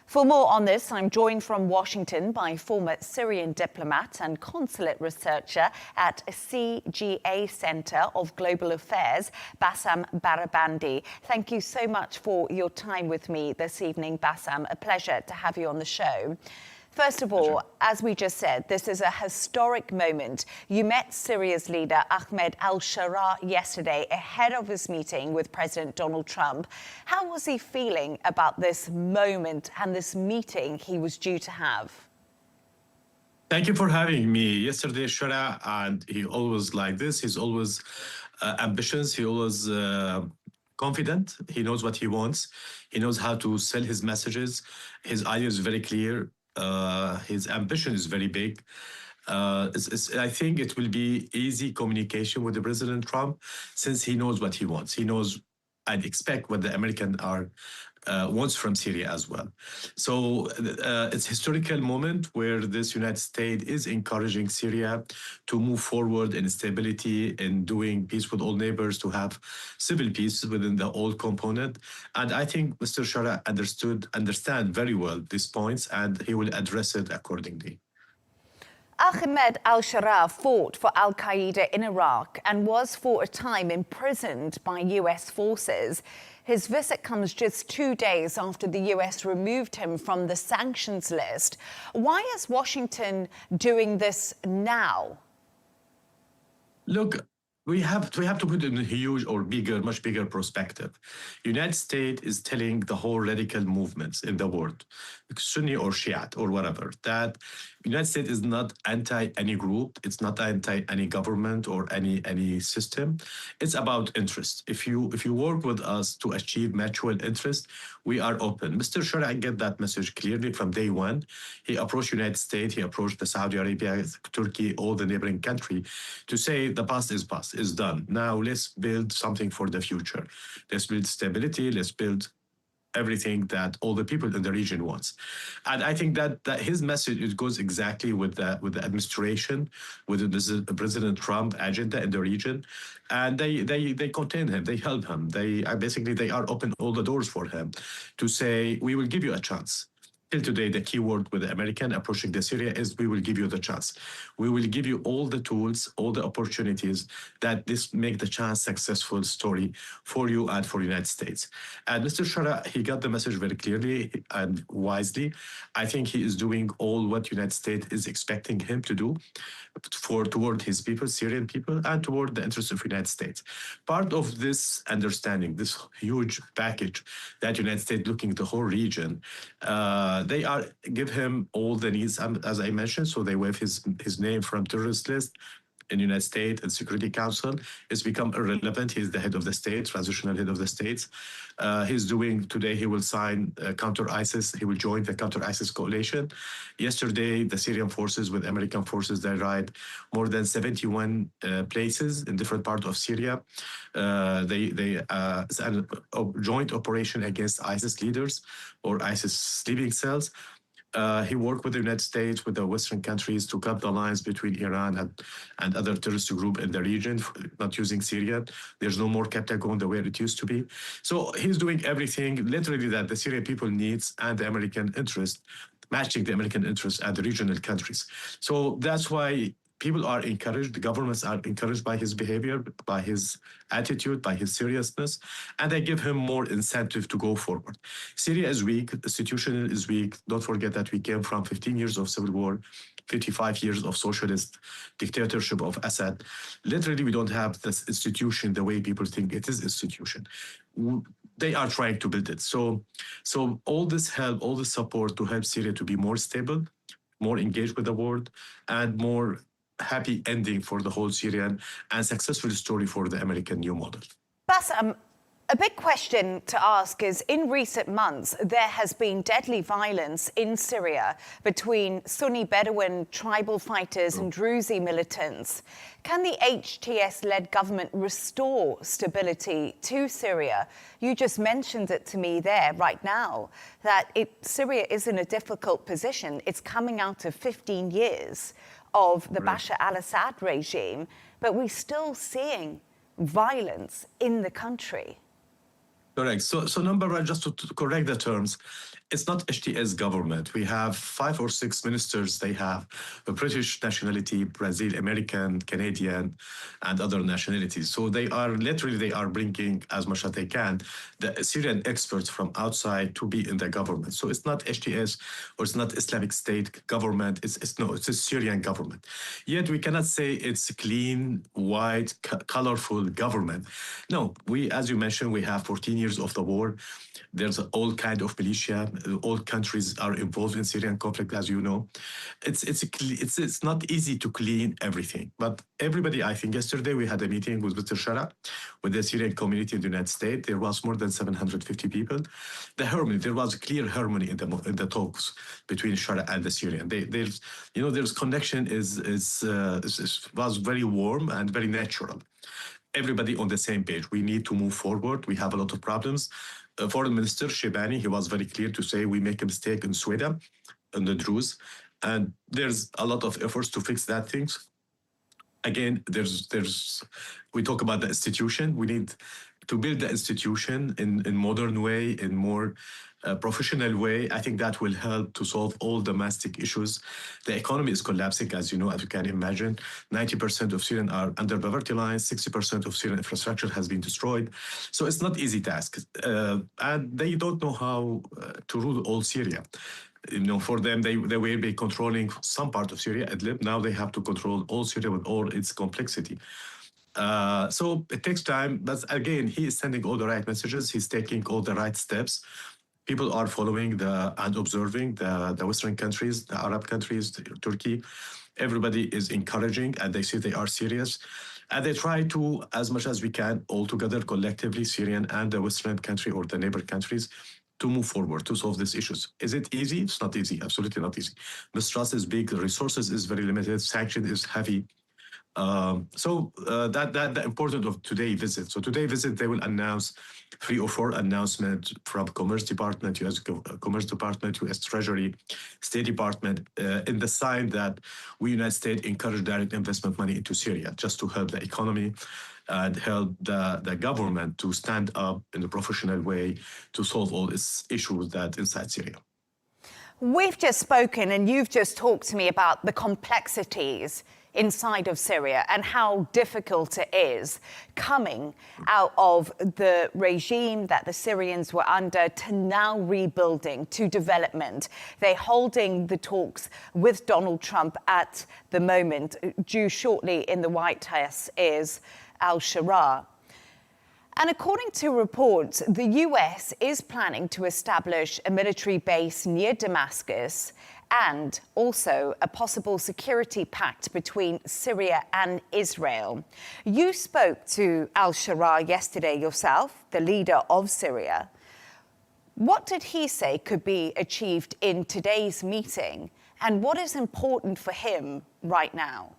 For more on this, I'm joined from Washington by former Syrian diplomat and consulate researcher at CGA Center of Global Affairs, Bassam Barabandi. Thank you so much for your time with me this evening, Bassam. A pleasure to have you on the show. First of all, as we just said, this is a historic moment. You met Syria's leader, Ahmed al-Sharaa, yesterday ahead of his meeting with President Donald Trump. How was he feeling about this moment and this meeting he was due to have? Thank you for having me. Yesterday, Sharaa, and he always like this. He's always ambitious. He always confident. He knows what he wants. He knows how to sell his messages. His idea is very clear. His ambition is very big. I think it will be easy communication with the President Trump since he knows what he wants. He knows and expect what the American wants from Syria as well. So it's a historical moment where this United States is encouraging Syria to move forward in stability, in doing peace with all neighbors, to have civil peace within the old component. And I think Mr. Sharaa understand very well these points, and he will address it accordingly. Ahmed al-Sharaa fought for al-Qaeda in Iraq and was for a time imprisoned by US forces. His visit comes just 2 days after the US removed him from the sanctions list. Why is Washington doing this now? Look, we have to put it in a huge or bigger, much bigger perspective. United States is telling the whole radical movements in the world, Sunni or Shiite or whatever, that United States is not anti any group. It's not anti any government or any system. It's about interest. If you work with us to achieve mutual interest, we are open. Mr. Sharaa get that message clearly from day one. He approached United States. He approached the Saudi Arabia, Turkey, all the neighboring country to say the past is past, is done. Now let's build something for the future. Let's build stability. Let's build everything that all the people in the region wants. And I think that his message, it goes exactly with the administration, with the President Trump agenda in the region. And they contain him, they help him. They are open all the doors for him to say, we will give you a chance. Till today, the key word with the American approaching the Syria is we will give you the chance. We will give you all the tools, all the opportunities that this make the chance successful story for you and for the United States. And Mr. Sharaa, he got the message very clearly and wisely. I think he is doing all what United States is expecting him to do toward his people, Syrian people, and toward the interests of the United States. Part of this understanding, this huge package that United States looking at the whole region, they give him all the needs, as I mentioned, so they waive his name from terrorist list in the United States and Security Council. It's become irrelevant. He's the head of the state, transitional head of the states. He's doing today, he will sign counter-ISIS. He will join the counter-ISIS coalition. Yesterday, the Syrian forces with American forces, they raid more than 71 places in different parts of Syria. It's a joint operation against ISIS leaders or ISIS sleeping cells. He worked with the United States, with the Western countries to cut the lines between Iran and other terrorist groups in the region, not using Syria. There's no more Captagon the way it used to be. So he's doing everything literally that the Syrian people needs and the American interest, matching the American interest and the regional countries. So that's why people are encouraged, the governments are encouraged by his behavior, by his attitude, by his seriousness, and they give him more incentive to go forward. Syria is weak, the situation is weak. Don't forget that we came from 15 years of civil war, 55 years of socialist dictatorship of Assad. Literally, we don't have this institution the way people think it is institution. They are trying to build it. So all this help, all the support to help Syria to be more stable, more engaged with the world, and more happy ending for the whole Syrian and successful story for the American new model. Bassam, a big question to ask is, in recent months, there has been deadly violence in Syria between Sunni Bedouin tribal fighters and Druze militants. Can the HTS-led government restore stability to Syria? You just mentioned it to me there right now, that Syria is in a difficult position. It's coming out of 15 years of the Bashar al-Assad regime, but we're still seeing violence in the country. Correct. So number one, just to correct the terms, it's not HTS government. We have 5 or 6 ministers. They have a British nationality, Brazil, American, Canadian, and other nationalities. So they are bringing as much as they can the Syrian experts from outside to be in the government. So it's not HTS or it's not Islamic State government. It's a Syrian government. Yet we cannot say it's a clean, white, colorful government. No, as you mentioned, we have 14 years of the war. There's all kind of militia. All countries are involved in Syrian conflict, as you know. It's not easy to clean everything. But everybody, I think yesterday we had a meeting with Mr. Shara, with the Syrian community in the United States. There was more than 750 people. There was a clear harmony in the talks between Shara and the Syrian. There's connection was very warm and very natural. Everybody on the same page. We need to move forward. We have a lot of problems. Foreign Minister Shebani, he was very clear to say we make a mistake in Sweden, in the Druze, and there's a lot of efforts to fix that things. Again, we talk about the institution. We need to build the institution in modern way, in more professional way. I think that will help to solve all domestic issues. The economy is collapsing, as you know, as you can imagine. 90% of Syrians are under poverty line. 60% of Syrian infrastructure has been destroyed. So it's not easy task. And they don't know how to rule all Syria. For them, they will be controlling some part of Syria, Idlib. Now they have to control all Syria with all its complexity. So it takes time, but again, he is sending all the right messages. He's taking all the right steps. People are following and observing the Western countries, the Arab countries, Turkey. Everybody is encouraging, and they say they are serious. And they try to, as much as we can, all together, collectively, Syrian and the Western country or the neighbor countries, to move forward, to solve these issues. Is it easy? It's not easy, absolutely not easy. Mistrust is big, resources is very limited, sanction is heavy. That the importance of today's visit. So today's visit, they will announce 3 or 4 announcements from Commerce Department, U.S. Commerce Department, U.S. Treasury, State Department, in the sign that we, United States, encourage direct investment money into Syria, just to help the economy and help the government to stand up in a professional way to solve all these issues that inside Syria. We've just spoken and you've just talked to me about the complexities inside of Syria and how difficult it is coming out of the regime that the Syrians were under to now rebuilding, to development. They're holding the talks with Donald Trump at the moment. Due shortly in the White House is al-Sharaa. And according to reports, the US is planning to establish a military base near Damascus and also a possible security pact between Syria and Israel. You spoke to al-Sharaa yesterday yourself, the leader of Syria. What did he say could be achieved in today's meeting, and what is important for him right now?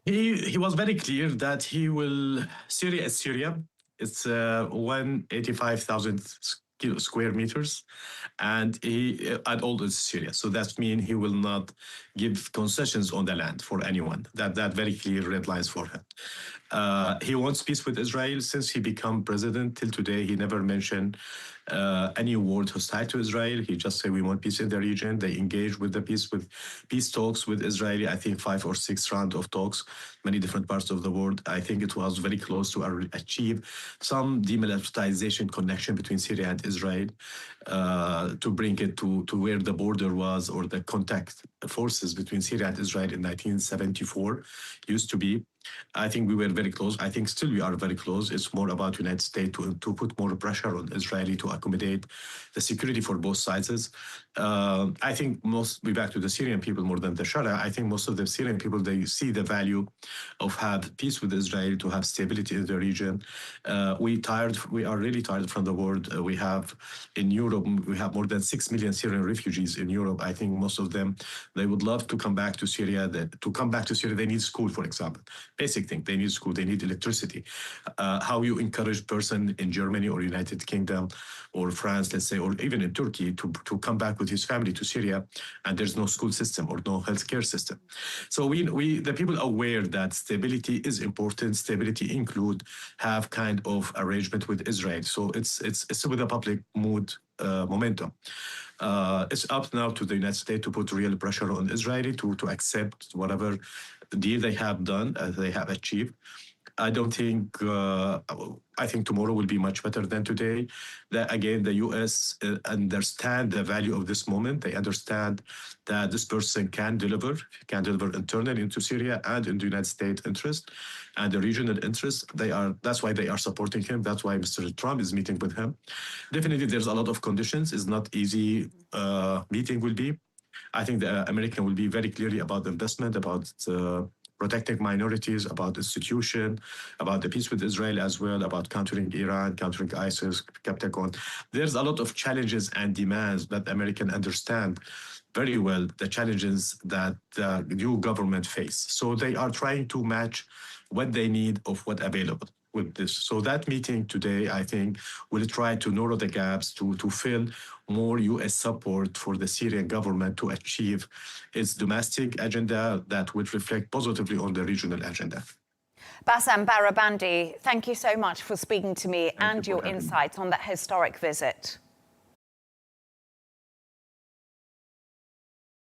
He was very clear that Syria is Syria. It's 185,000 square meters, and all is Syria. So that means he will not give concessions on the land for anyone. That very clear red lines for him. He wants peace with Israel. Since he became president till today, he never mentioned any word hostile to Israel. He just said we want peace in the region. They engage with peace talks with Israel. I think 5 or 6 rounds of talks, many different parts of the world. I think it was very close to achieve some demilitarization connection between Syria and Israel, to bring it to where the border was, or the contact forces between Syria and Israel in 1974 used to be. I think we were very close. I think still we are very close. It's more about United States to put more pressure on Israel to accommodate the security for both sides. I think we back to the Syrian people more than the Shara. I think most of the Syrian people, they see the value of have peace with Israel, to have stability in the region. We are really tired from the world. We have in Europe, we have more than 6 million Syrian refugees in Europe. I think most of them, they would love to come back to Syria. To come back to Syria, they need school, for example. basic thing. They need school, they need electricity. How you encourage person in Germany or United Kingdom or France, let's say, or even in Turkey to come back with his family to Syria, and there's no school system or no healthcare system. So the people are aware that stability is important. Stability include have kind of arrangement with Israel. So it's with a public mood momentum. It's up now to the United States to put real pressure on Israel to accept whatever deal they have done, they have achieved. I don't think, I think tomorrow will be much better than today. That again, the US understand the value of this moment. They understand that this person can deliver internally into Syria and in the United States interest and the regional interest. That's why they are supporting him. That's why Mr. Trump is meeting with him. Definitely, there's a lot of conditions. It's not easy meeting will be. I think the American will be very clearly about investment, about protecting minorities, about institution, about the peace with Israel as well, about countering Iran, countering ISIS, Captagon. There's a lot of challenges and demands that Americans understand very well, the challenges that the new government face. So they are trying to match what they need of what available with this. So that meeting today, I think, will try to narrow the gaps to fill more US support for the Syrian government to achieve its domestic agenda that would reflect positively on the regional agenda. Bassam Barabandi, thank you so much for speaking to me and your insights on that historic visit.